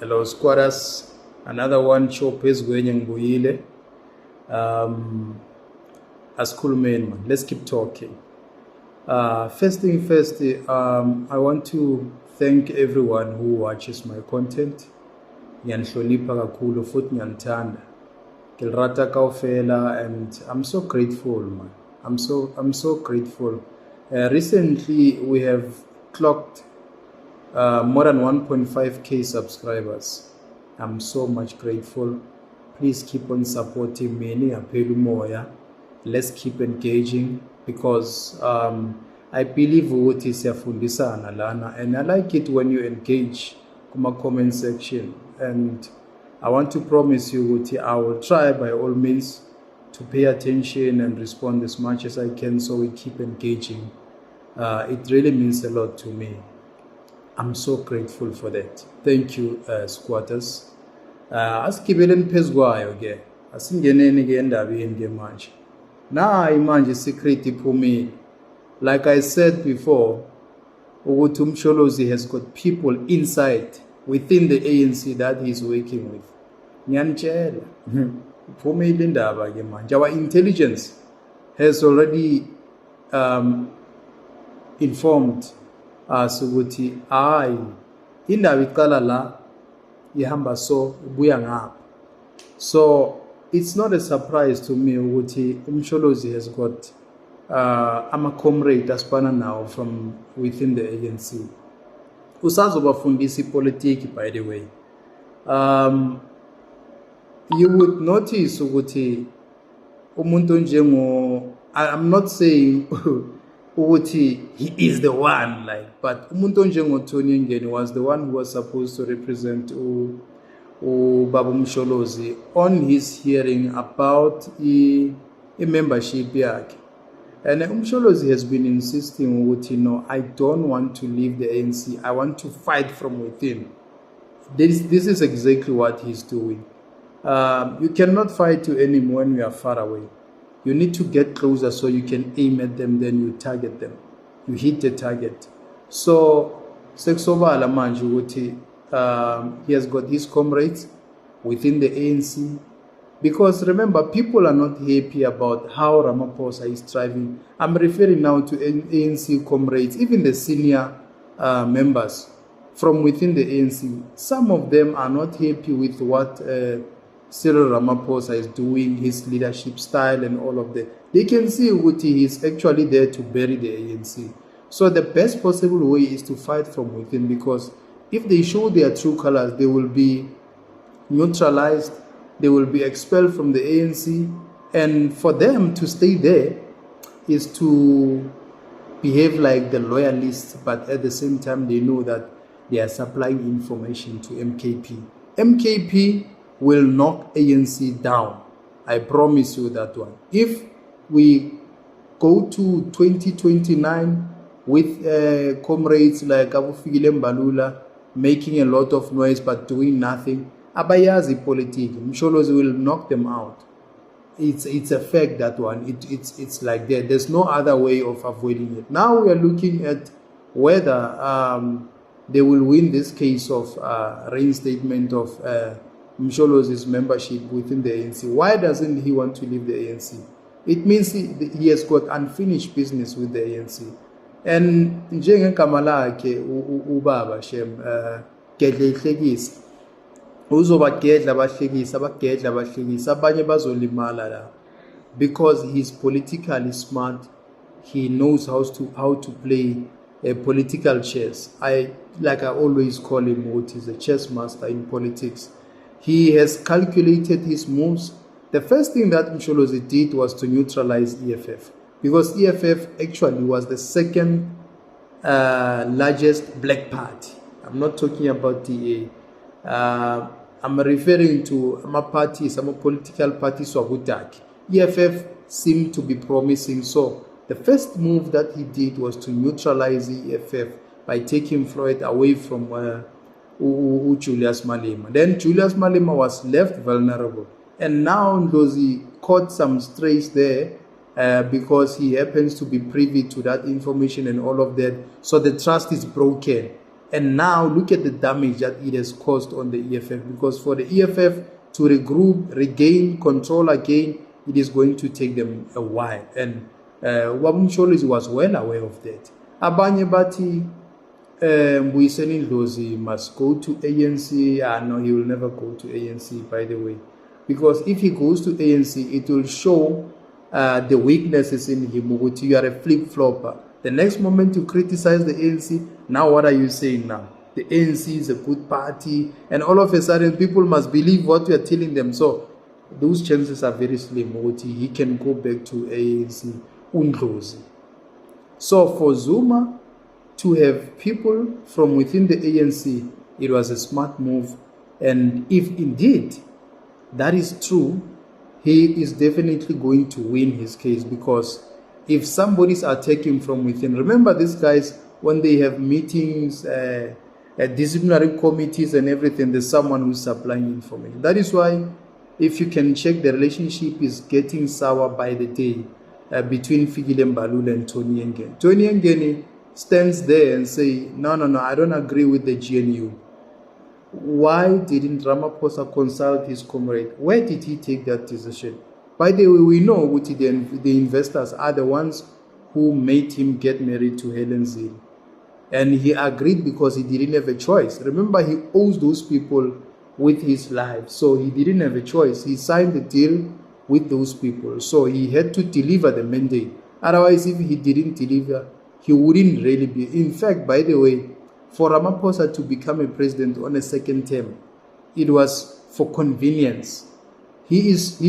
Hello, squatters. Another one, Chopez Gwenyang Buile. As cool man, let's keep talking. First thing first, I want to thank everyone who watches my content. Ngiyanhlonipha kakhulu futhi ngiyalithanda. Ngilirata kaofela, and I'm so grateful, man. I'm so grateful. Recently, we have clocked more than 1.5k subscribers. I'm so much grateful. Please keep on supporting me. Let's keep engaging, because I believe ukuthi siyafundisana lana, and I like it when you engage in my comment section. And I want to promise you ukuthi I will try by all means to pay attention and respond as much as I can, so we keep engaging. It really means a lot to me. I'm so grateful for that. Thank you, squatters. Asigibeleni phezu kwayo ke. Asingeneni ke endabeni ke manje. Nayi manje secret iphumile. Like I said before, ukuthi uMsholozi has got people inside within the ANC that he's working with. Ngiyanitshela. Iphumile indaba ke manje. Our intelligence has already informed us ukuthi hayi indaba iqala la ihamba so ibuya ngapha. So it's not a surprise to me ukuthi uMsholozi has got ama-comrades asifana nawo from within the ANC. Usazobafundisa ipolitiki, by the way. You would notice ukuthi umuntu njengo, I'm not saying ukuthi he is the one, like, but umuntu njengo Tony Yengeni was the one who was supposed to represent Baba Msholozi on his hearing about a membership yakhe. And Msholozi has been insisting ukuthi, no, I don't want to leave the ANC. I want to fight from within. This is exactly what he's doing. You cannot fight to anyone when you are far away. You need to get closer so you can aim at them, then you target them. You hit the target. So, Seksobala manje ukuthi he has got his comrades within the ANC. Because remember, people are not happy about how Ramaphosa is striving. I'm referring now to ANC comrades, even the senior members from within the ANC. Some of them are not happy with what Cyril Ramaphosa is doing, his leadership style and all of that. They can see Uguti he is actually there to bury the ANC. So the best possible way is to fight from within, because if they show their true colors, they will be neutralized, they will be expelled from the ANC, and for them to stay there is to behave like the loyalists, but at the same time they know that they are supplying information to MKP. MKP will knock ANC down. I promise you that one. If we go to 2029 with comrades like Abufikile Mbalula making a lot of noise but doing nothing, abayazi politiki, Msholozi will knock them out. It's a fact, that one. It's like that. There's no other way of avoiding it. Now we are looking at whether they will win this case of reinstatement of Msholozi's membership within the ANC. Why doesn't he want to leave the ANC? It means he has got unfinished business with the ANC. And njengegama lakhe ubaba Shem gedla ihlekisa, uzobagedla abahlekisa, abagedla abahlekisa, abanye bazolimala la, because he's politically smart. He knows how to play political chess. I always call him what is a chess master in politics. He has calculated his moves. The first thing that Msholozi did was to neutralize EFF, because EFF actually was the second largest black party. I'm not talking about DA. I'm referring to some political parties Swabutaki. EFF seemed to be promising. So the first move that he did was to neutralize EFF by taking Floyd away from Julius Malema. Then Julius Malema was left vulnerable. And now Ndlozi caught some strays there because he happens to be privy to that information and all of that. So the trust is broken. And now look at the damage that it has caused on the EFF, because for the EFF to regroup, regain control again, it is going to take them a while. And Wabumsholo was well aware of that. Abanye Bati Mbuyiseni Ndlozi must go to ANC. No, he will never go to ANC, by the way. Because if he goes to ANC, it will show the weaknesses in him. You are a flip-flopper. The next moment you criticize the ANC, now what are you saying now? The ANC is a good party, and all of a sudden people must believe what you are telling them. So those chances are very slim. He can go back to ANC. Undlozi. So for Zuma to have people from within the ANC, it was a smart move. And if indeed that is true, he is definitely going to win his case, because if somebody's attacking from within, remember these guys, when they have meetings, disciplinary committees and everything, there's someone who's supplying information. That is why, if you can check, the relationship is getting sour by the day between Fikile Mbalula and Tony Yengeni. Tony Yengeni stands there and say, no, I don't agree with the GNU. Why didn't Ramaphosa consult his comrade? Where did he take that decision? By the way, we know the investors are the ones who made him get married to Helen Zille. And he agreed because he didn't have a choice. Remember, he owes those people with his life. So he didn't have a choice. He signed the deal with those people. So he had to deliver the mandate. Otherwise, if he didn't deliver, he wouldn't really be. In fact, by the way, for Ramaphosa to become a president on a second term, it was for convenience. He has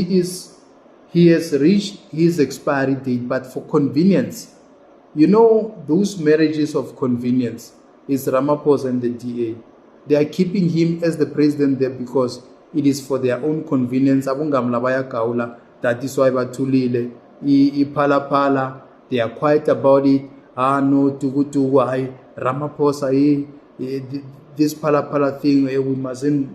reached his expiry date, but for convenience. You know, those marriages of convenience is Ramaphosa and the DA. They are keeping him as the president there because it is for their own convenience. That is why Batulile, Ipalapala, they are quiet about it. No, Tugu, Ramaphosa, this Palapala thing, we mustn't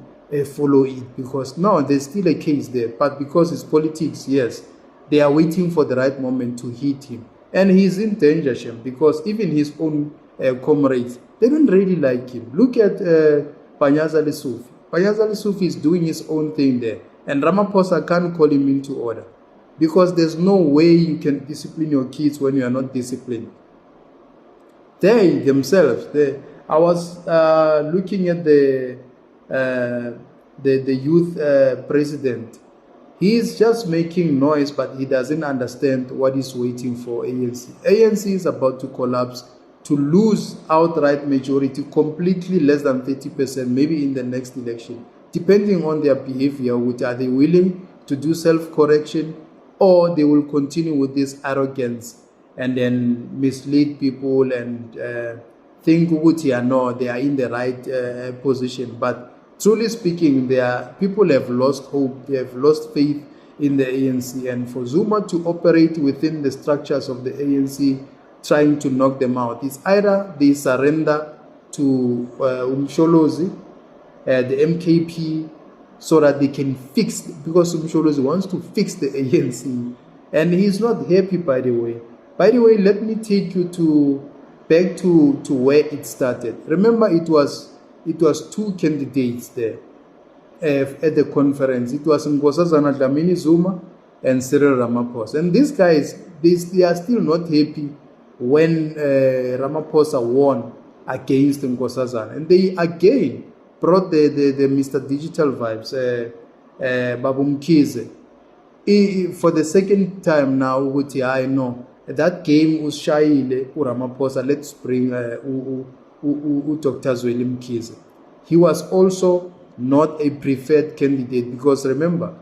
follow it, because no, there's still a case there, but because it's politics, yes, they are waiting for the right moment to hit him, and he's in danger, Shem, because even his own comrades, they don't really like him. Look at Panyaza Lesufi. Panyaza Lesufi is doing his own thing there, and Ramaphosa can't call him into order, because there's no way you can discipline your kids when you are not disciplined. They themselves, I was looking at the youth president. He is just making noise, but he doesn't understand what is waiting for ANC. ANC is about to collapse, to lose outright majority, completely less than 30%, maybe in the next election, depending on their behavior. Are they willing to do self-correction, or they will continue with this arrogance and then mislead people and think no, they are in the right position. But truly speaking, people have lost hope, they have lost faith in the ANC. And for Zuma to operate within the structures of the ANC, trying to knock them out, it's either they surrender to Umsholozi, the MKP, so that they can fix, because Umsholozi wants to fix the ANC. And he's not happy, by the way. By the way, let me take you back to where it started. Remember, it was two candidates there at the conference. It was Nkosazana Dlamini Zuma and Cyril Ramaphosa. And these guys, they are still not happy when Ramaphosa won against Nkosazana. And they again brought the Mr. Digital Vibes, Babu Mkhize. For the second time now, I know. That game was Shaile Ramaphosa. Let's bring Dr. Zweli Mkhize. He was also not a preferred candidate, because remember,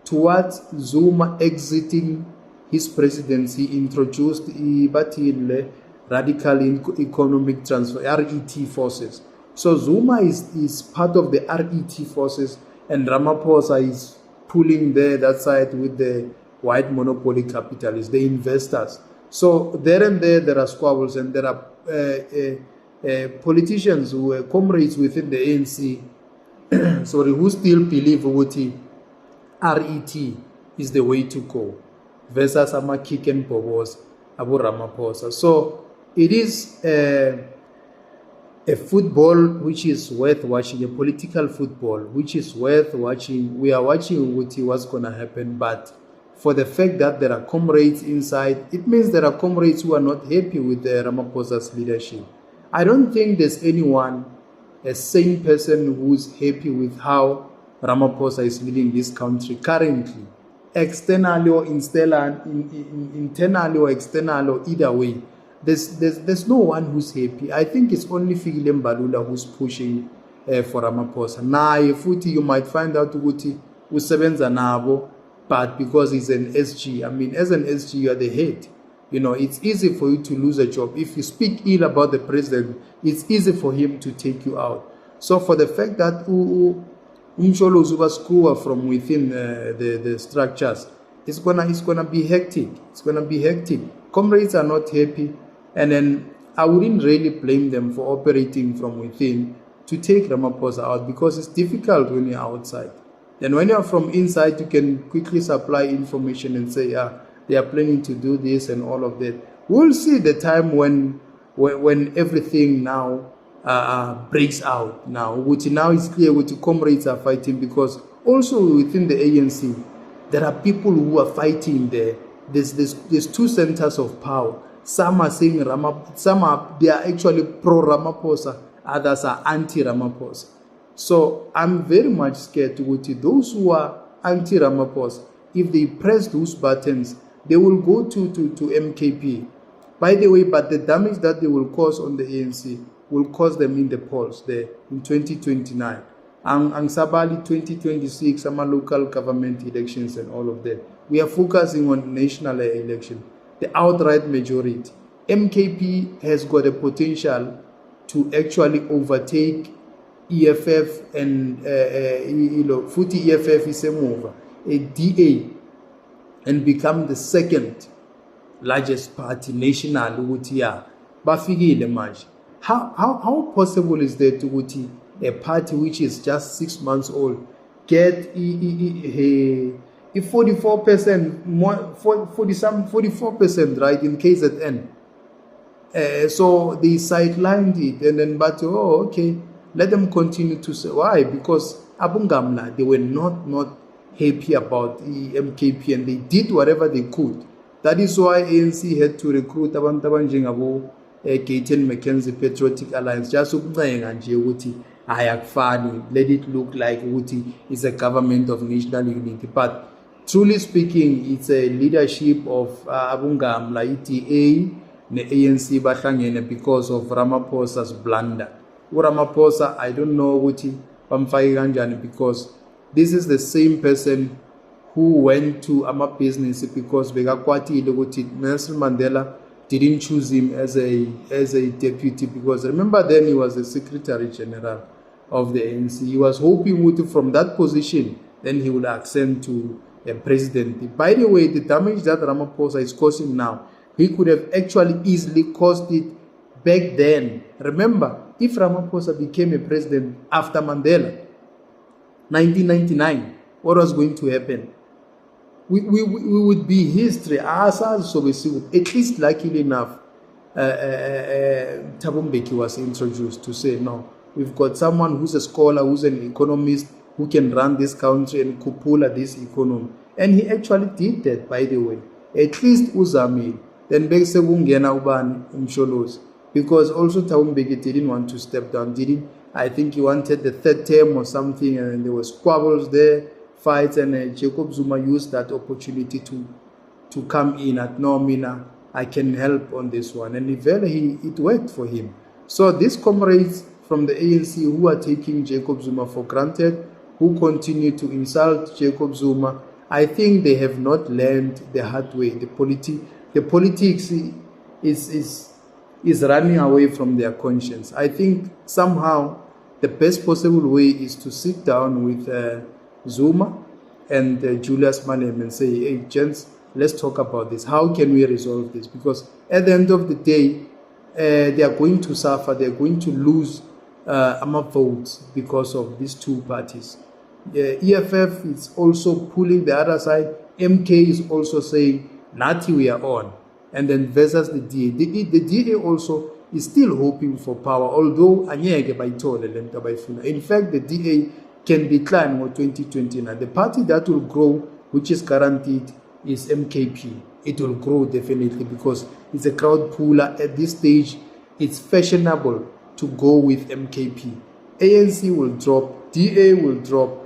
towards Zuma exiting his presidency, he introduced radical economic transfer, RET forces. So Zuma is part of the RET forces, and Ramaphosa is pulling that side with the white monopoly capitalists, the investors. So there and there are squabbles, and there are politicians who are comrades within the ANC, who still believe RET is the way to go, versus Ama Kick and Bobos, Abu Ramaphosa. So it is a football which is worth watching, a political football which is worth watching. We are watching what's going to happen, but for the fact that there are comrades inside, it means there are comrades who are not happy with Ramaphosa's leadership. I don't think there's anyone, a sane person, who's happy with how Ramaphosa is leading this country currently, externally or internally or externally, or either way. There's no one who's happy. I think it's only Fikile Mbalula who's pushing for Ramaphosa. Naye futhi you might find out ukuthi usebenza nabo, but because he's an SG, I mean, as an SG, you are the head. You know, it's easy for you to lose a job. If you speak ill about the president, it's easy for him to take you out. So for the fact that Umsholo Zuba screw from within the structures, it's gonna be hectic. It's gonna be hectic. Comrades are not happy, and then I wouldn't really blame them for operating from within to take Ramaphosa out, because it's difficult when you're outside. Then when you're from inside, you can quickly supply information and say, yeah, they are planning to do this and all of that. We'll see the time when everything now breaks out. Now it's clear what the comrades are fighting, because also within the ANC, there are people who are fighting there. There's two centers of power. Some are saying they are actually pro-Ramaphosa, others are anti-Ramaphosa. So I'm very much scared to those who are anti-Ramaphosa. If they press those buttons, they will go to MKP. By the way, but the damage that they will cause on the ANC will cause them in the polls there in 2029. Ang Sabali 2026, some local government elections and all of that. We are focusing on national election, the outright majority. MKP has got a potential to actually overtake EFF and Futhi EFF is a DA, and become the second largest party national. How possible is there to a party which is just 6 months old get 44%, 44%, right, in KZN? So they sidelined it, and then okay, let them continue to say. Why? Because Abungamla, they were not happy about the MKP, and they did whatever they could. That is why ANC had to recruit Taban Jingabo, Keaton Mackenzie Patriotic Alliance, just to let it look like Wuti is a government of national unity. But truly speaking, it's a leadership of Abungamla, ETA, the ANC Bahlangene, because of Ramaphosa's blunder. Ramaphosa, I don't know Wuti Pamfaiganjani, because this is the same person who went to Ama business because Nelson Mandela didn't choose him as a deputy, because remember then he was the Secretary General of the ANC. He was hoping from that position then he would ascend to a presidency. By the way, the damage that Ramaphosa is causing now, he could have actually easily caused it back then. Remember, if Ramaphosa became a president after Mandela, 1999, what was going to happen? We would be history. At least, luckily enough, Thabo Mbeki was introduced to say, no, we've got someone who's a scholar, who's an economist, who can run this country and kupula this economy. And he actually did that, by the way. At least Uzami. Then Bekse Bungena Ubani Umsholos. Because also Thabo Mbeki didn't want to step down, I think he wanted the third term or something, and there were squabbles there, fights, and Jacob Zuma used that opportunity to come in at Nomina. I can help on this one, and it worked for him. So these comrades from the ANC who are taking Jacob Zuma for granted, who continue to insult Jacob Zuma, I think they have not learned the hard way. The politics is running away from their conscience. I think somehow the best possible way is to sit down with Zuma and Julius Malema and say, hey, gents, let's talk about this. How can we resolve this? Because at the end of the day, they are going to suffer. They are going to lose votes because of these two parties. EFF is also pulling the other side. MK is also saying, Nati, we are on. And then versus the DA. The DA also is still hoping for power, although anyeke bayithole le nto abayifuna. In fact, the DA can decline in 2029. The party that will grow, which is guaranteed, is MKP. It will grow definitely because it's a crowd puller. At this stage, it's fashionable to go with MKP. ANC will drop, DA will drop,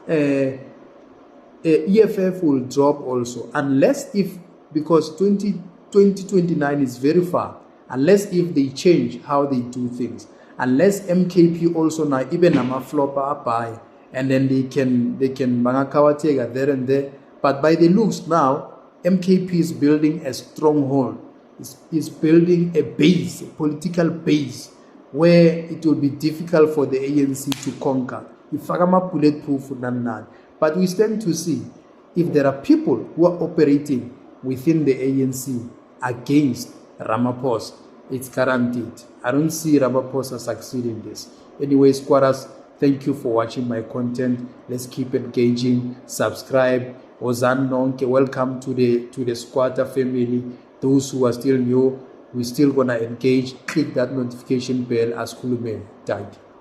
EFF will drop also, unless if, because 2029 is very far, unless if they change how they do things, unless MKP also now even flopper buy, and then they can mangakawatega there and there. But by the looks now, MKP is building a stronghold, is building a base, a political base, where it will be difficult for the ANC to conquer. But we stand to see if there are people who are operating within the ANC against Ramaphosa, it's guaranteed. I don't see Ramaphosa succeeding this. Anyway, squatters, thank you for watching my content. Let's keep engaging. Subscribe. Ozan Nonke, welcome to the squatter family. Those who are still new, we're still gonna engage. Click that notification bell as Kulume died.